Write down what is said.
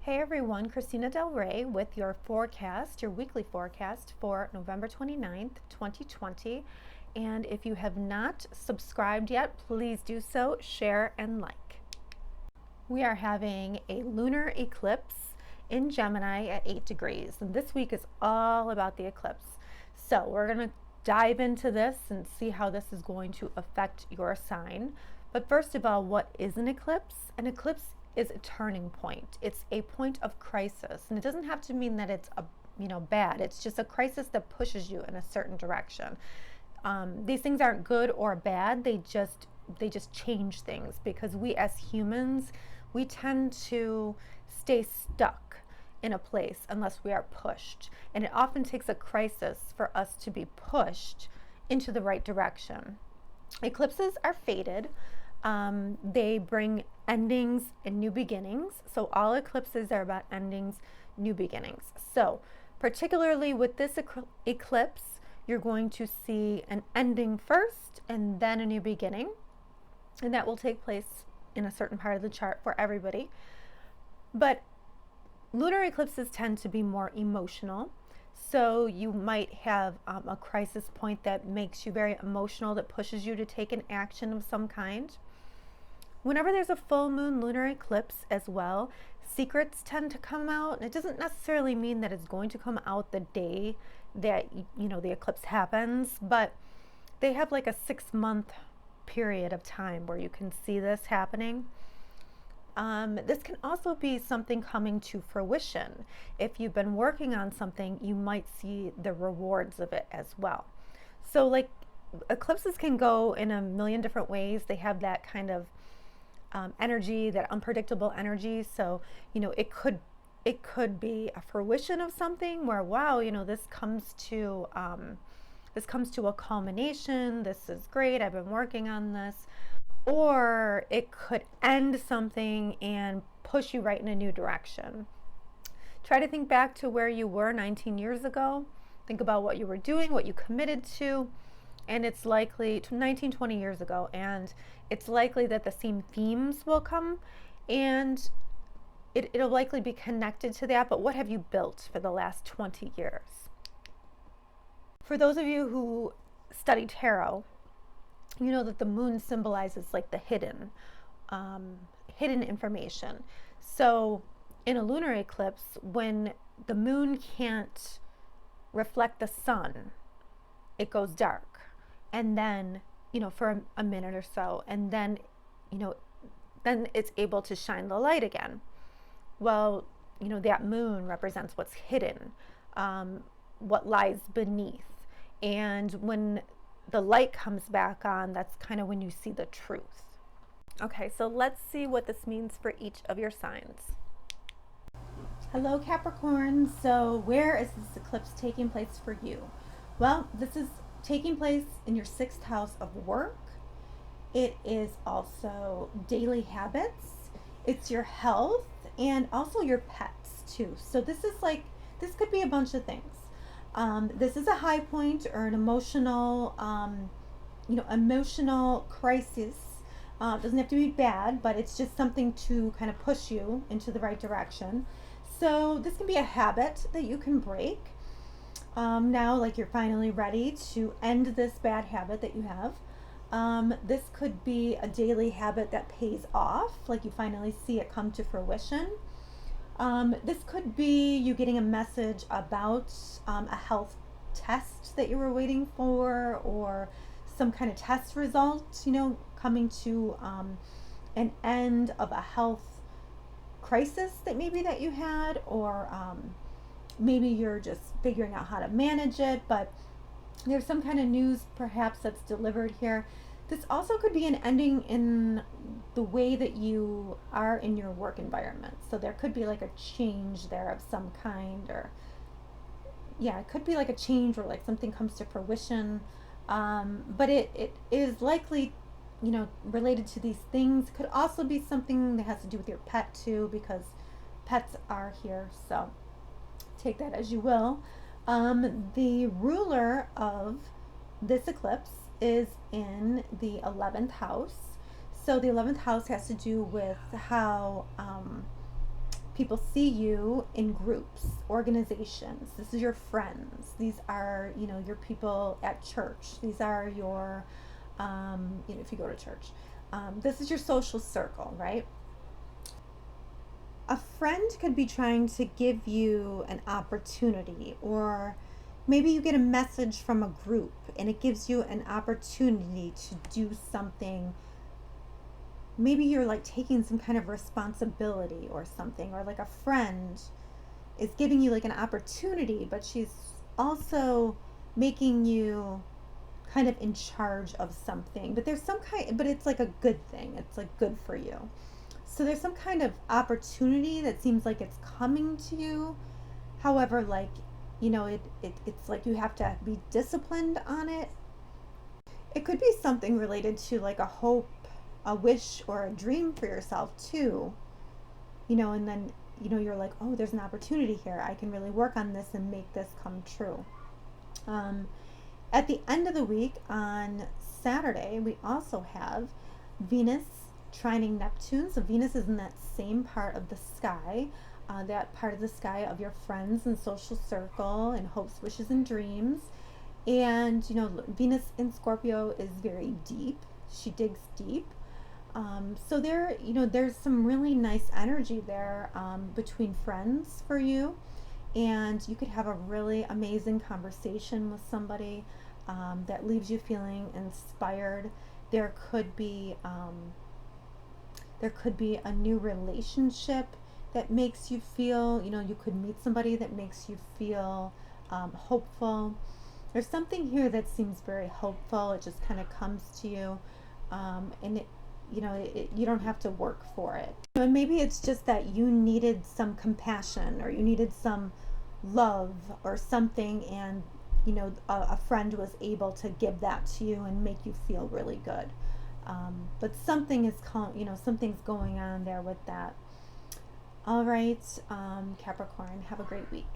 Hey everyone, Christina Del Rey with your forecast, your weekly forecast for November 29th, 2020. And if you have not subscribed yet, please do so, share, and like. We are having a lunar eclipse in Gemini at 8 degrees. And this week is all about the eclipse. So we're going to dive into this and see how this is going to affect your sign. But first of all, what is an eclipse? An eclipse is a turning point. It's a point of crisis, and it doesn't have to mean that it's bad. It's just a crisis that pushes you in a certain direction. These things aren't good or bad. They just change things, because we as humans, we tend to stay stuck in a place unless we are pushed, and it often takes a crisis for us to be pushed into the right direction. Eclipses are fated. They bring endings and new beginnings. So all eclipses are about endings, new beginnings. So particularly with this eclipse, you're going to see an ending first and then a new beginning. And that will take place in a certain part of the chart for everybody. But lunar eclipses tend to be more emotional. So you might have a crisis point that makes you very emotional, that pushes you to take an action of some kind. Whenever there's a full moon lunar eclipse as well, secrets tend to come out. It doesn't necessarily mean that it's going to come out the day that the eclipse happens, but they have like a 6-month period of time where you can see this happening. This can also be something coming to fruition. If you've been working on something, you might see the rewards of it as well. So like eclipses can go in a million different ways. They have that kind of energy, that unpredictable energy. So it could be a fruition of something where, wow, this comes to a culmination. This is great. I've been working on this. Or it could end something and push you right in a new direction. Try to think back to where you were 19 years ago. Think about what you were doing, what you committed to, and it's likely 19, 20 years ago, and it's likely that the same themes will come, and it'll likely be connected to that. But what have you built for the last 20 years? For those of you who study tarot, you know that the moon symbolizes like the hidden information. So in a lunar eclipse, when the moon can't reflect the sun, it goes dark, and then for a minute or so, and then then it's able to shine the light again. Well, that moon represents what's hidden, what lies beneath, and when the light comes back on, that's kind of when you see the truth. Okay, so let's see what this means for each of your signs. Hello, Capricorn. So where is this eclipse taking place for you? Well, this is taking place in your 6th house of work. It is also daily habits. It's your health and also your pets too. So this could be a bunch of things. This is a high point or an emotional crisis. It doesn't have to be bad, but it's just something to kind of push you into the right direction. So this can be a habit that you can break. Now, like you're finally ready to end this bad habit that you have. This could be a daily habit that pays off, like you finally see it come to fruition. This could be you getting a message about a health test that you were waiting for, or some kind of test result, coming to an end of a health crisis that you had, or maybe you're just figuring out how to manage it, but there's some kind of news perhaps that's delivered here. This also could be an ending in the way that you are in your work environment. So there could be like a change there of some kind, or it could be like a change where like something comes to fruition. But it is likely, related to these things. Could also be something that has to do with your pet too, because pets are here. So take that as you will. The ruler of this eclipse is in the 11th house. So the 11th house has to do with how people see you in groups, organizations. This is your friends. These are, your people at church. These are your, if you go to church, this is your social circle, right? A friend could be trying to give you an opportunity, or maybe you get a message from a group and it gives you an opportunity to do something. Maybe you're like taking some kind of responsibility or something, or like a friend is giving you like an opportunity, but she's also making you kind of in charge of something. But there's some kind, but it's like a good thing. It's like good for you. So there's some kind of opportunity that seems like it's coming to you. However, like, it's like you have to be disciplined on it. It could be something related to like a hope, a wish, or a dream for yourself too. And then, you're like, oh, there's an opportunity here. I can really work on this and make this come true. At the end of the week on Saturday, we also have Venus trining Neptune. So Venus is in that same part of the sky, that part of the sky of your friends and social circle and hopes, wishes, and dreams. And, Venus in Scorpio is very deep. She digs deep. So there's some really nice energy there between friends for you. And you could have a really amazing conversation with somebody that leaves you feeling inspired. There could be a new relationship that makes you feel, you could meet somebody that makes you feel hopeful. There's something here that seems very hopeful. It just kind of comes to you, and you don't have to work for it. And maybe it's just that you needed some compassion, or you needed some love or something, and a friend was able to give that to you and make you feel really good. But something's going on there with that. All right, Capricorn, have a great week.